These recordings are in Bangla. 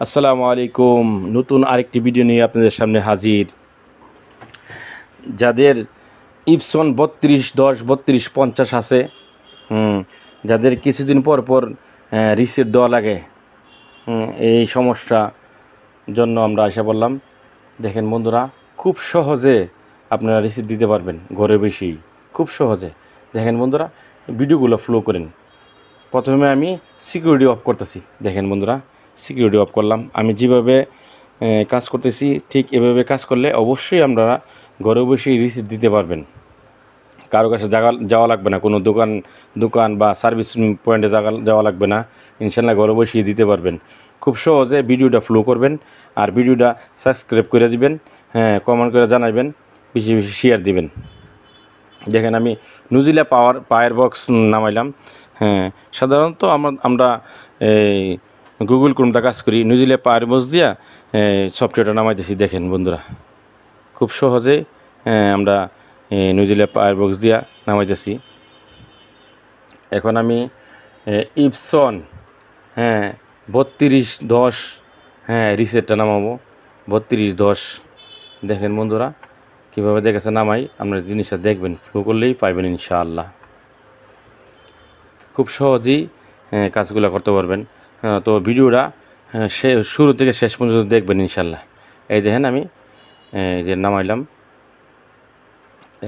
আসসালামু আলাইকুম। নতুন আরেকটি ভিডিও নিয়ে আপনাদের সামনে হাজির। যাদের ইপসন 3210 3250 আছে, যাদের কিছুদিন পর পর রিসিট দেওয়া লাগে, এই সমস্যা জন্য আমরা আশা বললাম। দেখেন বন্ধুরা, খুব সহজে আপনারা রিসিট দিতে পারবেন ঘরে বসেই, খুব সহজে। দেখেন বন্ধুরা, ভিডিওগুলো ফলো করেন। প্রথমে আমি সিকিউরিটি অফ করতেছি। দেখেন বন্ধুরা, সিকিউরিটি অফ করলাম। আমি যেভাবে কাজ করতেছি ঠিক এভাবে কাজ করলে অবশ্যই আপনারা ঘরে বসেই রিসিট দিতে পারবেন। কারো কাছে যাওয়া লাগবে না, কোনো দোকান বা সার্ভিস পয়েন্টে যাওয়া লাগবে না। ইনশাল্লাহ ঘরে বসেই দিতে পারবেন। খুব সহজে ভিডিওটা ফলো করবেন আর ভিডিওটা সাবস্ক্রাইব করে দিবেন, কমেন্ট করে জানাবেন, বেশি বেশি শেয়ার দিবেন। দেখেন আমি নুজিলা পাওয়ার বক্স নামাইলাম। সাধারণত আমরা এই গুগল ক্রোমটা কাজ করি, নুজিলা পাওয়ার বক্স দিয়া সফটওয়্যারটা নামাইতেছি। দেখেন বন্ধুরা, খুব সহজে আমরা নুজিলা পাওয়ার বক্স দিয়া নামাইতেছি। এখন আমি ইপসন 3210 রিসেটটা নামাবো। 3210 দেখেন বন্ধুরা কীভাবে দেখেছে নামাই। আপনারা জিনিসটা দেখবেন, ফলো করলেই পাইবেন ইনশাআল্লাহ। খুব সহজেই কাজগুলো করতে পারবেন। তো ভিডিওটা শুরু থেকে শেষ পর্যন্ত দেখবেন ইনশাআল্লাহ। এই দেখেন আমি যে নামাইলাম।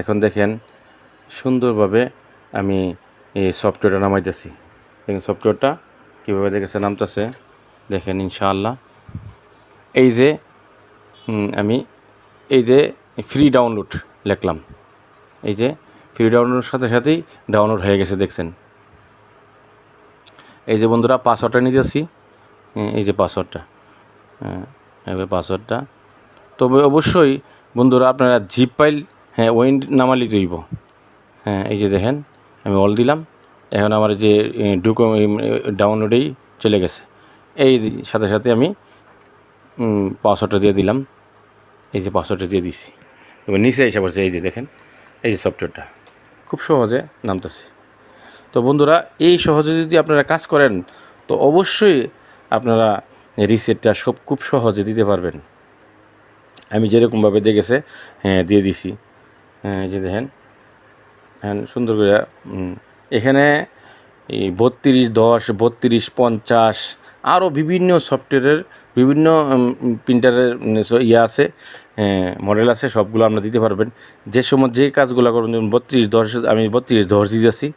এখন দেখেন সুন্দরভাবে আমি এই সফটওয়্যারটা নামাইতেছি। দেখেন সফটওয়্যারটা কীভাবে দেখেছে নামতেছে, দেখেন ইনশাআল্লাহ। এই যে আমি এই যে ফ্রি ডাউনলোড লিখলাম, এই যে ফ্রি ডাউনলোডের সাথে সাথেই ডাউনলোড হয়ে গেছে। দেখছেন এই যে বন্ধুরা, পাসওয়ার্ডটা নিতেছি। এই যে পাসওয়ার্ডটা, এবার পাসওয়ার্ডটা। তবে অবশ্যই বন্ধুরা আপনারা জিপ ফাইল ওয়েন্ড নামালি তৈব। এই যে দেখেন আমি অল দিলাম। এখন আমার যে ডাউনলোডেই চলে গেছে। এই সাথে সাথে আমি পাসওয়ার্ডটা দিয়ে দিলাম। এই যে পাসওয়ার্ডটা দিয়ে দিছি। এবার নিচে এসে পড়ছে, এই যে দেখেন এই যে সফটওয়্যারটা খুব সহজে নামতেছে। তো বন্ধুরা, এই সহজে যদি আপনারা কাজ করেন তো অবশ্যই আপনারা রিসেটটা খুব সহজে দিতে পারবেন। আমি যেরকমভাবে দেখেছে দিয়ে দিছি। এই যে দেখেন সুন্দর করে। এখানে এই 3210 3250 আরও বিভিন্ন সফটওয়্যারের বিভিন্ন প্রিন্টারের আছে, মডেল আছে, সবগুলো আমরা দিতে পারবেন। যে সময় যে কাজগুলো করবেন, যেমন 3210 আমি 3210 দিয়েছি।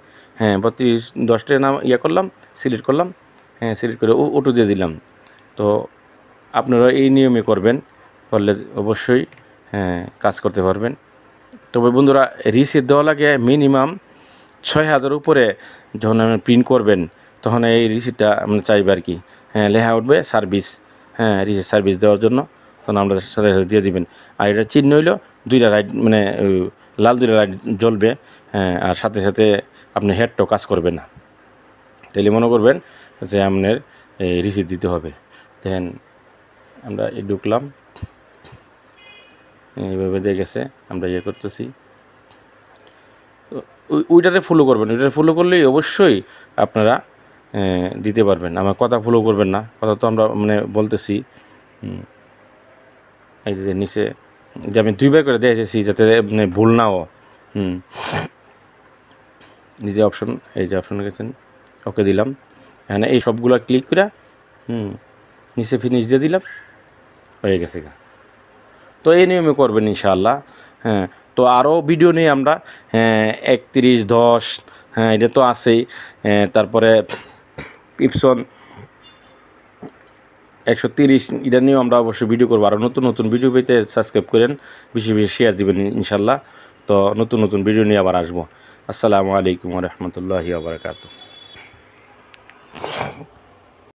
3210টা নাম করলাম, সিলেক্ট করলাম, সিলেক্ট করে ওটো দিয়ে দিলাম। তো আপনারা এই নিয়মে করবেন, করলে অবশ্যই কাজ করতে পারবেন। তবে বন্ধুরা, রিসিট দেওয়া লাগে মিনিমাম 6000 উপরে। যখন আপনি প্রিন্ট করবেন তখন এই রিসিটটা আমরা চাইবে আর কি, লেখা উঠবে সার্ভিস, রিসিট সার্ভিস দেওয়ার জন্য। তখন আমরা সাথে সাথে দিয়ে দিবেন। আর এটা চিহ্ন হইল দুইটা লাইট, মানে লাল দুইটা লাইট জ্বলবে। আর সাথে সাথে আপনি হেডটাও কাজ করবে না। তাহলে মনে করবেন যে আপনার এই রিসিট দিতে হবে। দেখেন আমরা ঢুকলাম, এইভাবে দেখেছে আমরা করতেছি। ওইটারে ফলো করবেন, ওইটারে ফলো করলেই অবশ্যই আপনারা দিতে পারবেন। আমার কথা ফলো করবেন না, কথা তো আমরা বলতেছি। এই যে নিচে যে আমি দুইবার করে দেখেছি যাতে ভুল নাও। নিজে অপশন, এই যে অপশন গেছেন, ওকে দিলাম। এখানে এই সবগুলো ক্লিক করে নিচে ফিনিশ দিয়ে দিলাম, হয়ে গেছে। তো এই নিয়মে করবেন ইনশাআল্লাহ। তো আরও ভিডিও নিয়ে আমরা 3110, এটা তো আছেই। তারপরে ইপসন 130, এটা নিয়েও আমরা অবশ্যই ভিডিও করবো। আরও নতুন নতুন ভিডিও পেতে সাবস্ক্রাইব করেন, বেশি বেশি শেয়ার দেবেন ইনশাআল্লাহ। তো নতুন নতুন ভিডিও নিয়ে আবার আসবো। আসসালামু আলাইকুম ওয়া রাহমাতুল্লাহি ওয়া বারাকাতুহু।